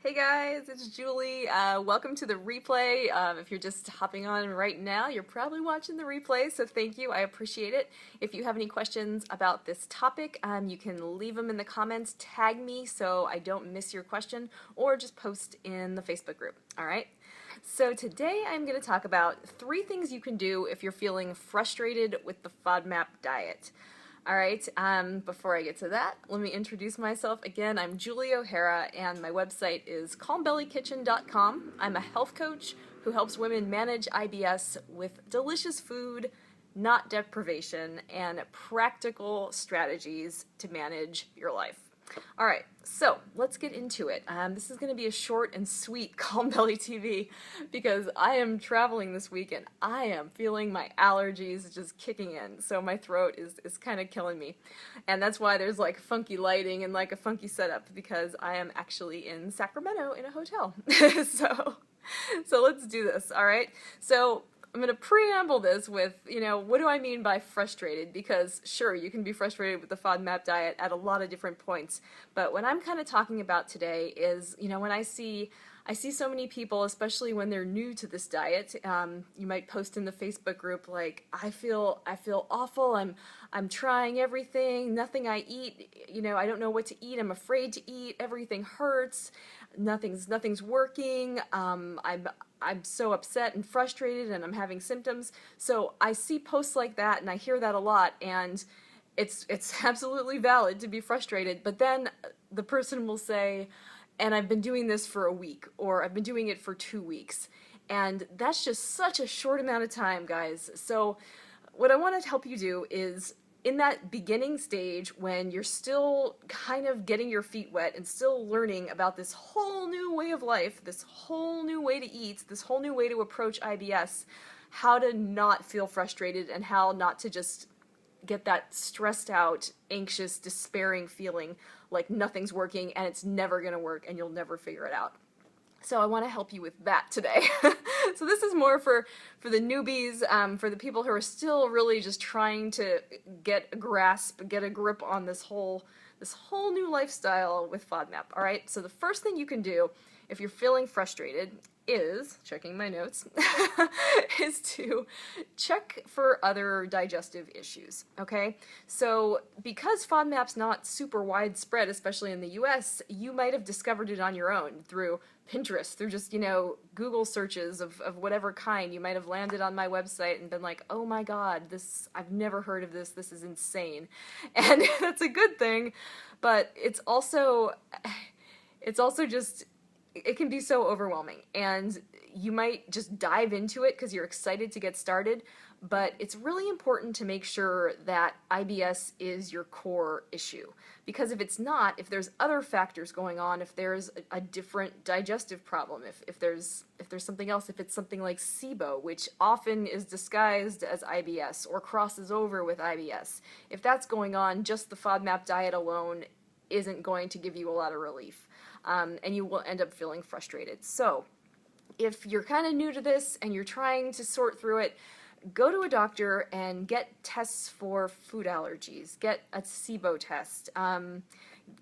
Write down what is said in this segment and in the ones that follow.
Hey guys, it's Julie. Welcome to the replay. If you're just hopping on right now, you're probably watching the replay, so thank you. I appreciate it. If you have any questions about this topic, you can leave them in the comments, tag me so I don't miss your question, or just post in the Facebook group. All right? So today I'm going to talk about 3 things you can do if you're feeling frustrated with the FODMAP diet. Alright, before I get to that, let me introduce myself again. I'm Julie O'Hara, and my website is calmbellykitchen.com. I'm a health coach who helps women manage IBS with delicious food, not deprivation, and practical strategies to manage your life. Alright, so let's get into it. This is going to be a short and sweet Calm Belly TV because I am traveling this week and I am feeling my allergies just kicking in, so my throat is kind of killing me. And that's why there's like funky lighting and like a funky setup, because I am actually in Sacramento in a hotel. So let's do this, alright? So I'm going to preamble this with, what do I mean by frustrated? Because sure, you can be frustrated with the FODMAP diet at a lot of different points, but what I'm kind of talking about today is, when I see so many people, especially when they're new to this diet, you might post in the Facebook group like, I feel awful, I'm trying everything, nothing I eat, I don't know what to eat, I'm afraid to eat, everything hurts, nothing's working, I'm so upset and frustrated and I'm having symptoms. So I see posts like that and I hear that a lot, and it's absolutely valid to be frustrated, but then the person will say, and I've been doing this for a week, or I've been doing it for 2 weeks. And that's just such a short amount of time, guys. So what I want to help you do is, in that beginning stage when you're still kind of getting your feet wet and still learning about this whole new way of life, this whole new way to eat, this whole new way to approach IBS, how to not feel frustrated and how not to just get that stressed out, anxious, despairing feeling like nothing's working and it's never going to work and you'll never figure it out. So I want to help you with that today. So this is more for the newbies, for the people who are still really just trying to get a grip on this whole new lifestyle with FODMAP. All right. So the first thing you can do if you're feeling frustrated is, checking my notes, is to check for other digestive issues, okay? So because FODMAP's not super widespread, especially in the US, you might have discovered it on your own through Pinterest, through just, Google searches of whatever kind. You might have landed on my website and been like, oh my god, I've never heard of this is insane. And that's a good thing, but it's also just, it can be so overwhelming, and you might just dive into it because you're excited to get started, but it's really important to make sure that IBS is your core issue, because if it's not, if there's other factors going on, if there's a different digestive problem, if there's something else, if it's something like SIBO, which often is disguised as IBS or crosses over with IBS, if that's going on, just the FODMAP diet alone isn't going to give you a lot of relief. And you will end up feeling frustrated. So if you're kind of new to this and you're trying to sort through it, go to a doctor and get tests for food allergies, get a SIBO test,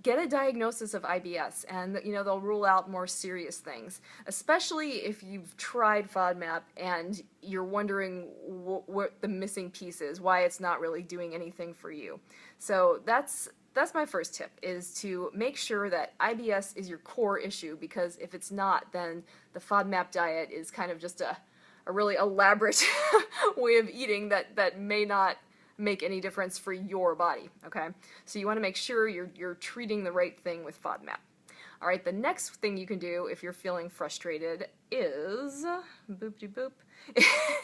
get a diagnosis of IBS, and they'll rule out more serious things, especially if you've tried FODMAP and you're wondering what the missing piece is, why it's not really doing anything for you. So that's my first tip, is to make sure that IBS is your core issue, because if it's not, then the FODMAP diet is kind of just a really elaborate way of eating that may not make any difference for your body, okay? So you want to make sure you're treating the right thing with FODMAP. All right, the next thing you can do if you're feeling frustrated is, boop-de-boop,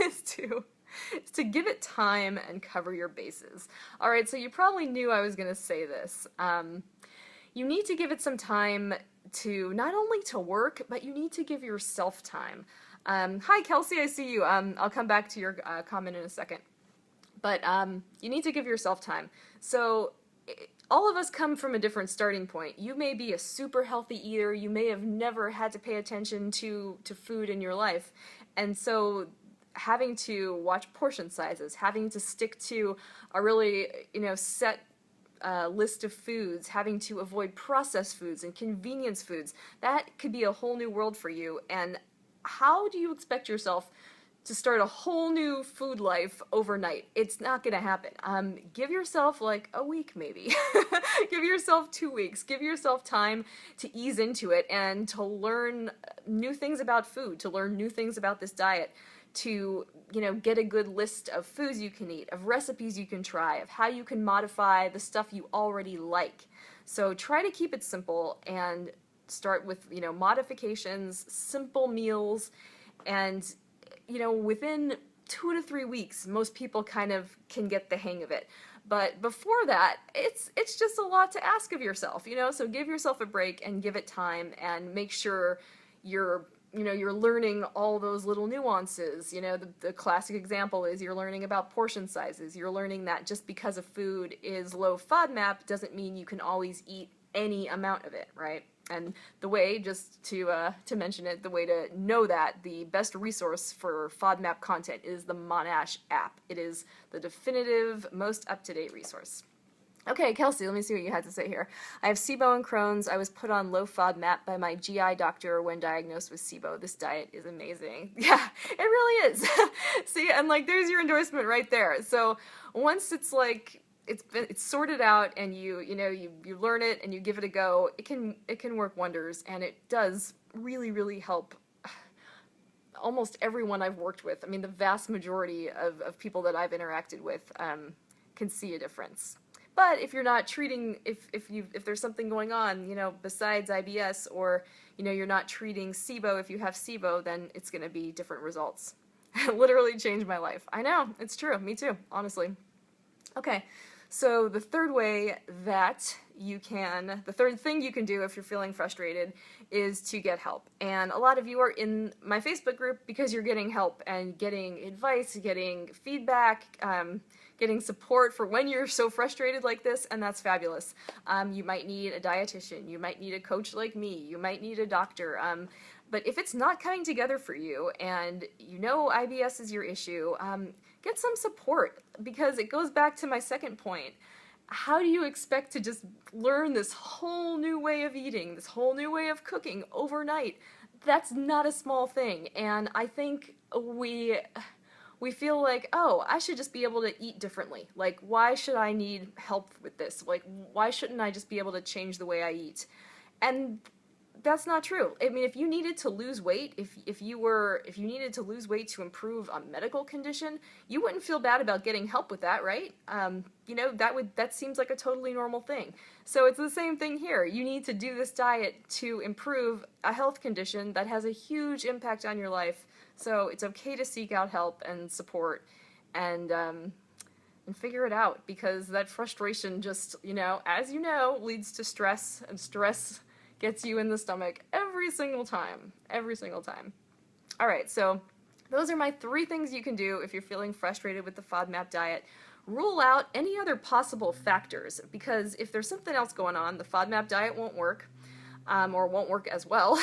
is to give it time and cover your bases. Alright, so you probably knew I was going to say this. You need to give it some time to, not only to work, but you need to give yourself time. Hi Kelsey, I see you. I'll come back to your comment in a second. But you need to give yourself time. So all of us come from a different starting point. You may be a super healthy eater, you may have never had to pay attention to food in your life, and so having to watch portion sizes, having to stick to a really, set list of foods, having to avoid processed foods and convenience foods. That could be a whole new world for you. And how do you expect yourself to start a whole new food life overnight? It's not gonna happen. Give yourself like a week maybe. Give yourself 2 weeks. Give yourself time to ease into it and to learn new things about food, to learn new things about this diet, to, you know, get a good list of foods you can eat, of recipes you can try, of how you can modify the stuff you already like. So try to keep it simple and start with, you know, modifications, simple meals, and, you know, within 2 to 3 weeks, most people kind of can get the hang of it. But before that, it's just a lot to ask of yourself, you know, so give yourself a break and give it time and make sure you're learning all those little nuances. You know, the classic example is you're learning about portion sizes. You're learning that just because a food is low FODMAP doesn't mean you can always eat any amount of it, right? And the way, just to mention it, the way to know that, the best resource for FODMAP content is the Monash app. It is the definitive, most up-to-date resource. Okay, Kelsey, let me see what you had to say here. I have SIBO and Crohn's. I was put on low FODMAP by my GI doctor when diagnosed with SIBO. This diet is amazing. Yeah, it really is. See, and like, there's your endorsement right there. So once it's like, it's sorted out and you learn it and you give it a go, it can work wonders, and it does really help almost everyone I've worked with. I mean, the vast majority of people that I've interacted with can see a difference. But if you're not treating, if there's something going on, you know, besides IBS, or, you know, you're not treating SIBO, if you have SIBO, then it's going to be different results. It literally changed my life. I know, it's true. Me too, honestly. Okay. So the third thing you can do if you're feeling frustrated is to get help. And a lot of you are in my Facebook group because you're getting help and getting advice, getting feedback, getting support for when you're so frustrated like this, and that's fabulous. You might need a dietitian, you might need a coach like me, you might need a doctor. But if it's not coming together for you and you know IBS is your issue, get some support, because it goes back to my second point. How do you expect to just learn this whole new way of eating, this whole new way of cooking overnight? That's not a small thing, and I think we feel like, oh, I should just be able to eat differently. Like, why should I need help with this? Like, why shouldn't I just be able to change the way I eat? And that's not true. I mean, if you needed to lose weight, if you needed to lose weight to improve a medical condition, you wouldn't feel bad about getting help with that, right? You know, that seems like a totally normal thing. So it's the same thing here. You need to do this diet to improve a health condition that has a huge impact on your life. So it's okay to seek out help and support and figure it out, because that frustration just, you know, as you know, leads to stress, and stress gets you in the stomach every single time. Every single time. Alright, so those are my 3 things you can do if you're feeling frustrated with the FODMAP diet. Rule out any other possible factors, because if there's something else going on, the FODMAP diet won't work, or won't work as well.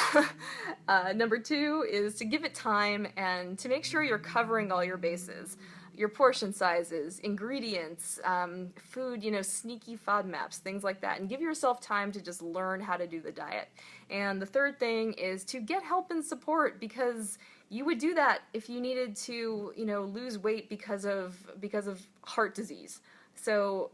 Number 2 is to give it time and to make sure you're covering all your bases. Your portion sizes, ingredients, food, you know, sneaky FODMAPs, things like that, and give yourself time to just learn how to do the diet. And the third thing is to get help and support, because you would do that if you needed to, you know, lose weight because of heart disease. So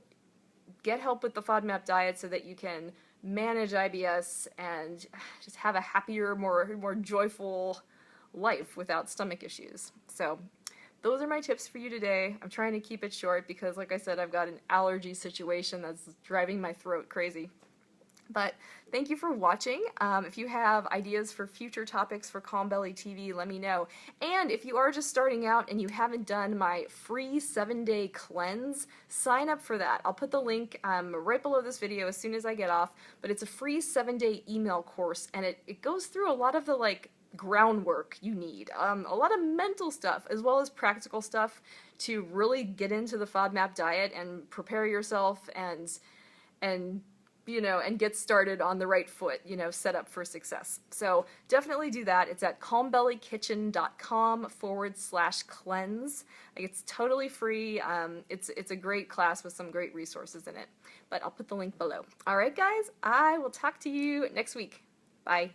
get help with the FODMAP diet so that you can manage IBS and just have a happier, more joyful life without stomach issues. So those are my tips for you today. I'm trying to keep it short because, like I said, I've got an allergy situation that's driving my throat crazy. But thank you for watching. If you have ideas for future topics for Calm Belly TV, let me know. And if you are just starting out and you haven't done my free 7-day cleanse, sign up for that. I'll put the link right below this video as soon as I get off. But it's a free 7-day email course, and it goes through a lot of the groundwork you need, a lot of mental stuff as well as practical stuff to really get into the FODMAP diet and prepare yourself and and get started on the right foot, set up for success. So definitely do that. It's at calmbellykitchen.com/cleanse. It's totally free. It's a great class with some great resources in it. But I'll put the link below. All right, guys, I will talk to you next week. Bye.